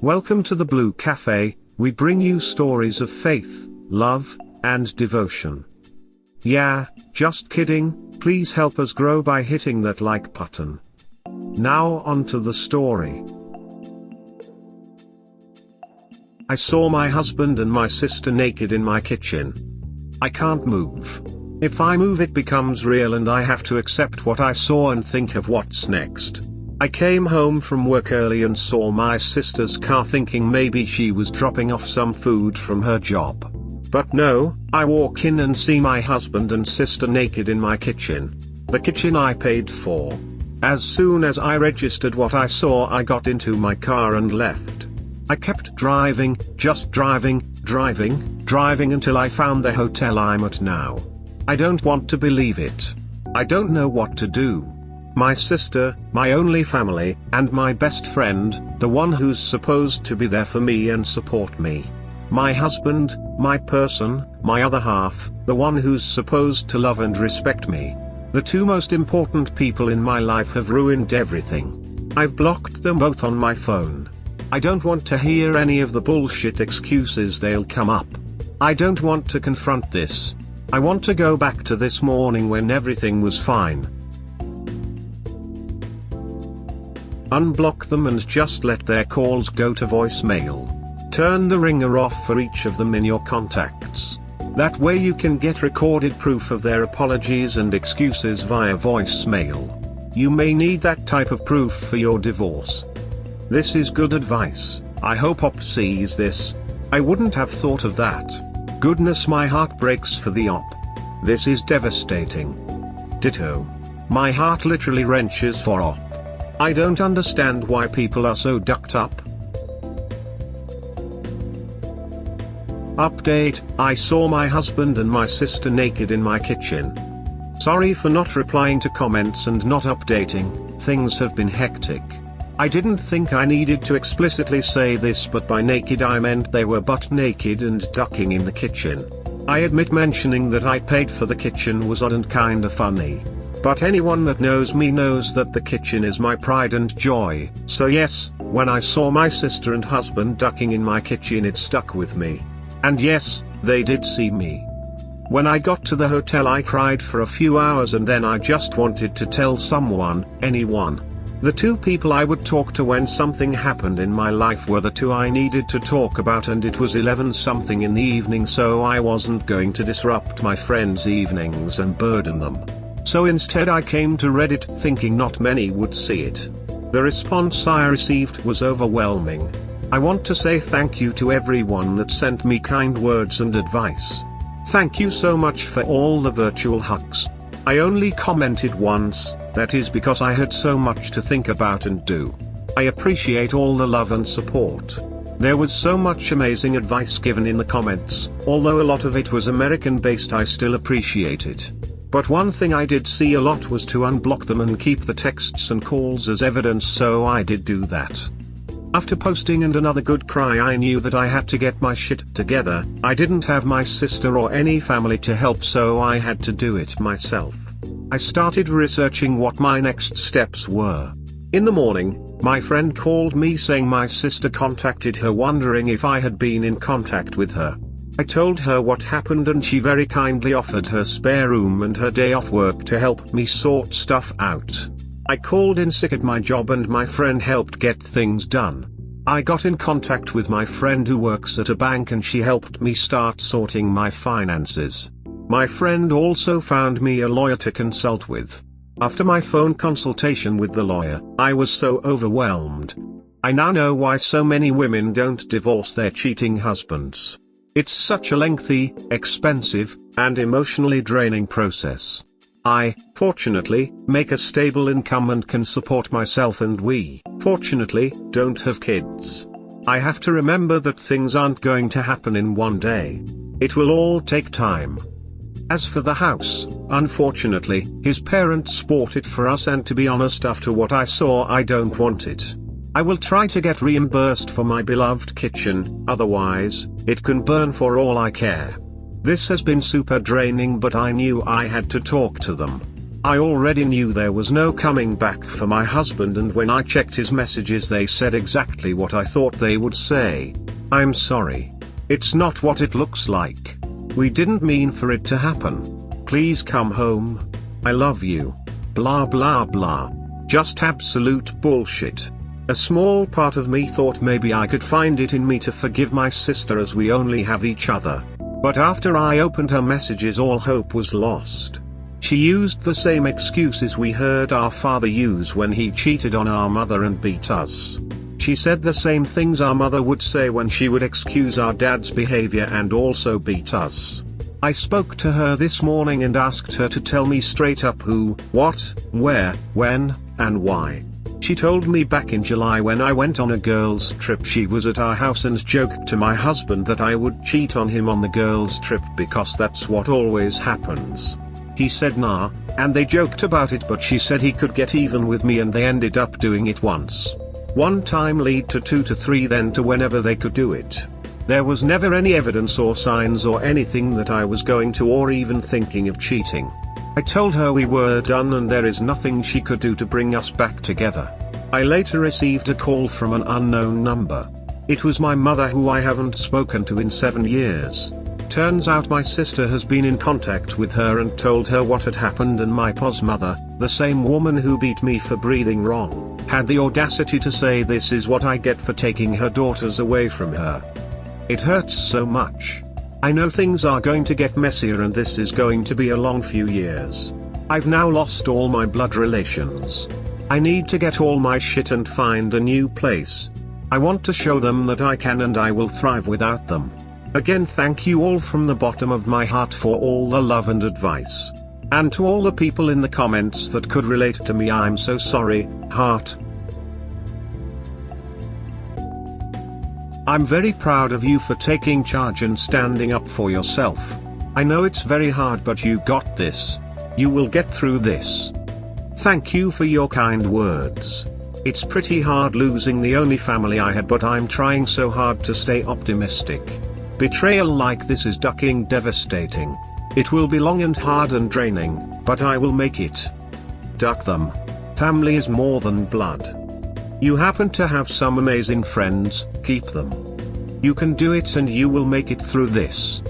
Welcome to the Blue Cafe. We bring you stories of faith, love, and devotion. Yeah, just kidding, please help us grow by hitting that like button. Now on to the story. I saw my husband and my sister naked in my kitchen. I can't move. If I move it becomes real and I have to accept what I saw and think of what's next. I came home from work early and saw my sister's car thinking maybe she was dropping off some food from her job. But no, I walk in and see my husband and sister naked in my kitchen. The kitchen I paid for. As soon as I registered what I saw, I got into my car and left. I kept driving, just driving until I found the hotel I'm at now. I don't want to believe it. I don't know what to do. My sister, my only family, and my best friend, the one who's supposed to be there for me and support me. My husband, my person, my other half, the one who's supposed to love and respect me. The two most important people in my life have ruined everything. I've blocked them both on my phone. I don't want to hear any of the bullshit excuses they'll come up. I don't want to confront this. I want to go back to this morning when everything was fine. Unblock them and just let their calls go to voicemail. Turn the ringer off for each of them in your contacts. That way you can get recorded proof of their apologies and excuses via voicemail. You may need that type of proof for your divorce. This is good advice. I hope Op sees this. I wouldn't have thought of that. Goodness, my heart breaks for the Op. This is devastating. Ditto. My heart literally wrenches for Op. I don't understand why people are so ducked up. Update: I saw my husband and my sister naked in my kitchen. Sorry for not replying to comments and not updating, things have been hectic. I didn't think I needed to explicitly say this, but by naked I meant they were butt naked and ducking in the kitchen. I admit mentioning that I paid for the kitchen was odd and kinda funny. But anyone that knows me knows that the kitchen is my pride and joy, so yes, when I saw my sister and husband ducking in my kitchen it stuck with me. And yes, they did see me. When I got to the hotel I cried for a few hours and then I just wanted to tell someone, anyone. The two people I would talk to when something happened in my life were the two I needed to talk about, and it was 11 something in the evening, so I wasn't going to disrupt my friends' evenings and burden them. So instead I came to Reddit thinking not many would see it. The response I received was overwhelming. I want to say thank you to everyone that sent me kind words and advice. Thank you so much for all the virtual hugs. I only commented once, that is because I had so much to think about and do. I appreciate all the love and support. There was so much amazing advice given in the comments, although a lot of it was American-based. I still appreciate it. But one thing I did see a lot was to unblock them and keep the texts and calls as evidence, so I did do that. After posting and another good cry, I knew that I had to get my shit together. I didn't have my sister or any family to help, so I had to do it myself. I started researching what my next steps were. In the morning, my friend called me saying my sister contacted her wondering if I had been in contact with her. I told her what happened and she very kindly offered her spare room and her day off work to help me sort stuff out. I called in sick at my job and my friend helped get things done. I got in contact with my friend who works at a bank and she helped me start sorting my finances. My friend also found me a lawyer to consult with. After my phone consultation with the lawyer, I was so overwhelmed. I now know why so many women don't divorce their cheating husbands. It's such a lengthy, expensive, and emotionally draining process. I, fortunately, make a stable income and can support myself, and we, fortunately, don't have kids. I have to remember that things aren't going to happen in one day. It will all take time. As for the house, unfortunately, his parents bought it for us, and to be honest, after what I saw, I don't want it. I will try to get reimbursed for my beloved kitchen, otherwise, it can burn for all I care. This has been super draining, but I knew I had to talk to them. I already knew there was no coming back for my husband, and when I checked his messages they said exactly what I thought they would say. I'm sorry. It's not what it looks like. We didn't mean for it to happen. Please come home. I love you. Blah blah blah. Just absolute bullshit. A small part of me thought maybe I could find it in me to forgive my sister as we only have each other. But after I opened her messages all hope was lost. She used the same excuses we heard our father use when he cheated on our mother and beat us. She said the same things our mother would say when she would excuse our dad's behavior and also beat us. I spoke to her this morning and asked her to tell me straight up who, what, where, when, and why. She told me back in July when I went on a girls' trip she was at our house and joked to my husband that I would cheat on him on the girls' trip because that's what always happens. He said nah, and they joked about it, but she said he could get even with me and they ended up doing it once. One time lead to 2 to 3, then to whenever they could do it. There was never any evidence or signs or anything that I was going to or even thinking of cheating. I told her we were done and there is nothing she could do to bring us back together. I later received a call from an unknown number. It was my mother, who I haven't spoken to in 7 years. Turns out my sister has been in contact with her and told her what had happened, and my pa's mother, the same woman who beat me for breathing wrong, had the audacity to say this is what I get for taking her daughters away from her. It hurts so much. I know things are going to get messier and this is going to be a long few years. I've now lost all my blood relations. I need to get all my shit and find a new place. I want to show them that I can and I will thrive without them. Again, thank you all from the bottom of my heart for all the love and advice. And to all the people in the comments that could relate to me, I'm so sorry, heart. I'm very proud of you for taking charge and standing up for yourself. I know it's very hard, but you got this. You will get through this. Thank you for your kind words. It's pretty hard losing the only family I had, but I'm trying so hard to stay optimistic. Betrayal like this is devastating. It will be long and hard and draining, but I will make it. Duck them. Family is more than blood. You happen to have some amazing friends, keep them. You can do it and you will make it through this.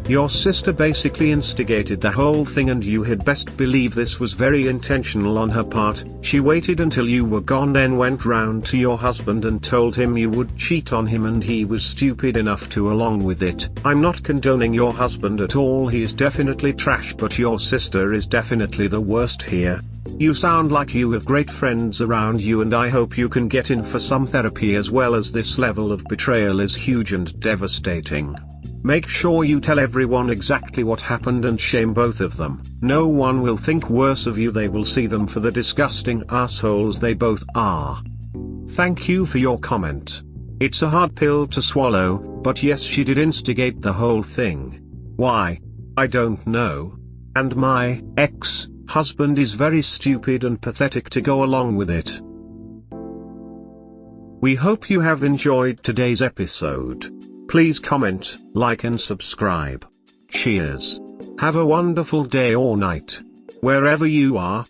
Your sister basically instigated the whole thing and you had best believe this was very intentional on her part. She waited until you were gone, then went round to your husband and told him you would cheat on him, and he was stupid enough to along with it. I'm not condoning your husband at all, he is definitely trash, but your sister is definitely the worst here. You sound like you have great friends around you, and I hope you can get in for some therapy, as well as this level of betrayal is huge and devastating. Make sure you tell everyone exactly what happened and shame both of them. No one will think worse of you, they will see them for the disgusting assholes they both are. Thank you for your comment. It's a hard pill to swallow, but yes, she did instigate the whole thing. Why? I don't know. And my ex-husband is very stupid and pathetic to go along with it. We hope you have enjoyed today's episode. Please comment, like and subscribe. Cheers. Have a wonderful day or night, wherever you are.